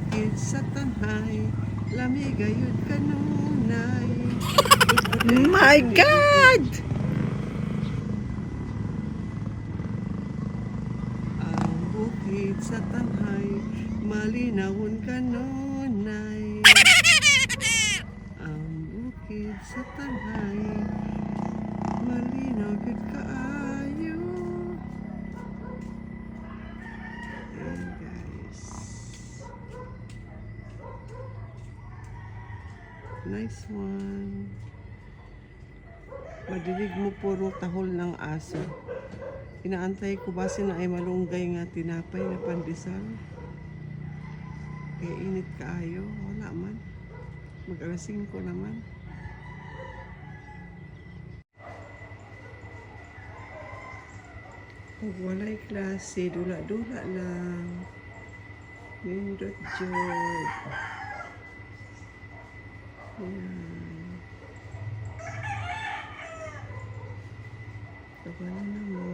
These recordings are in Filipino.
bukid sa tanhay, lamigayod kanunay. My God! Ang bukid sa tanhay, malinawon kanunay. Ang bukid sa tanhay, malinaw gid kaayo. Ayan guys. Nice one. Madilig mo puro tahol ng aso. Inaantay ko ba na ay malunggay nga tinapay na pandesal? Kaya init kaayo. Wala man. Mag-alas 5 naman. Pag walay klase, dula-dula lang. Nindot jod. Ayan. Kapalan na mo.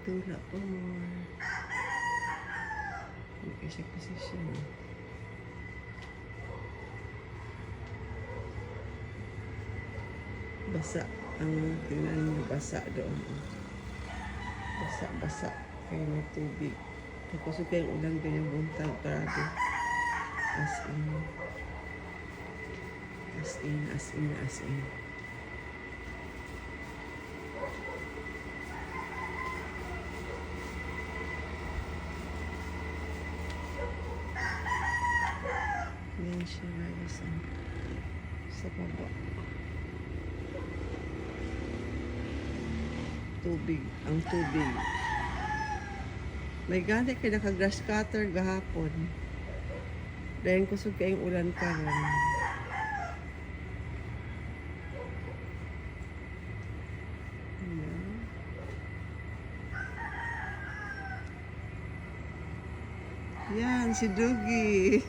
Tula pa mo. Okay siya position. Basa ang tingnan mo, basa doon. Basa kaya may tubig. Tapos yung ulan ganyan buntag grabe. As in. Yan siya guys sa baba. Ang tubig. May gani kay naka-grass cutter gahapon. Dahil kusog kayong ulan karon. Yan, si Dougie.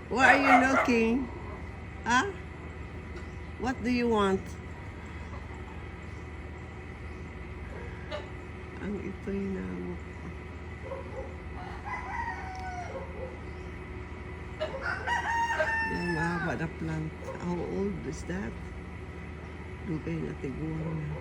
Why are you looking? Huh? What do you want? Ang ito'y namok. Yan, mahaba na plant. How old is that? Dugay na tiguan na.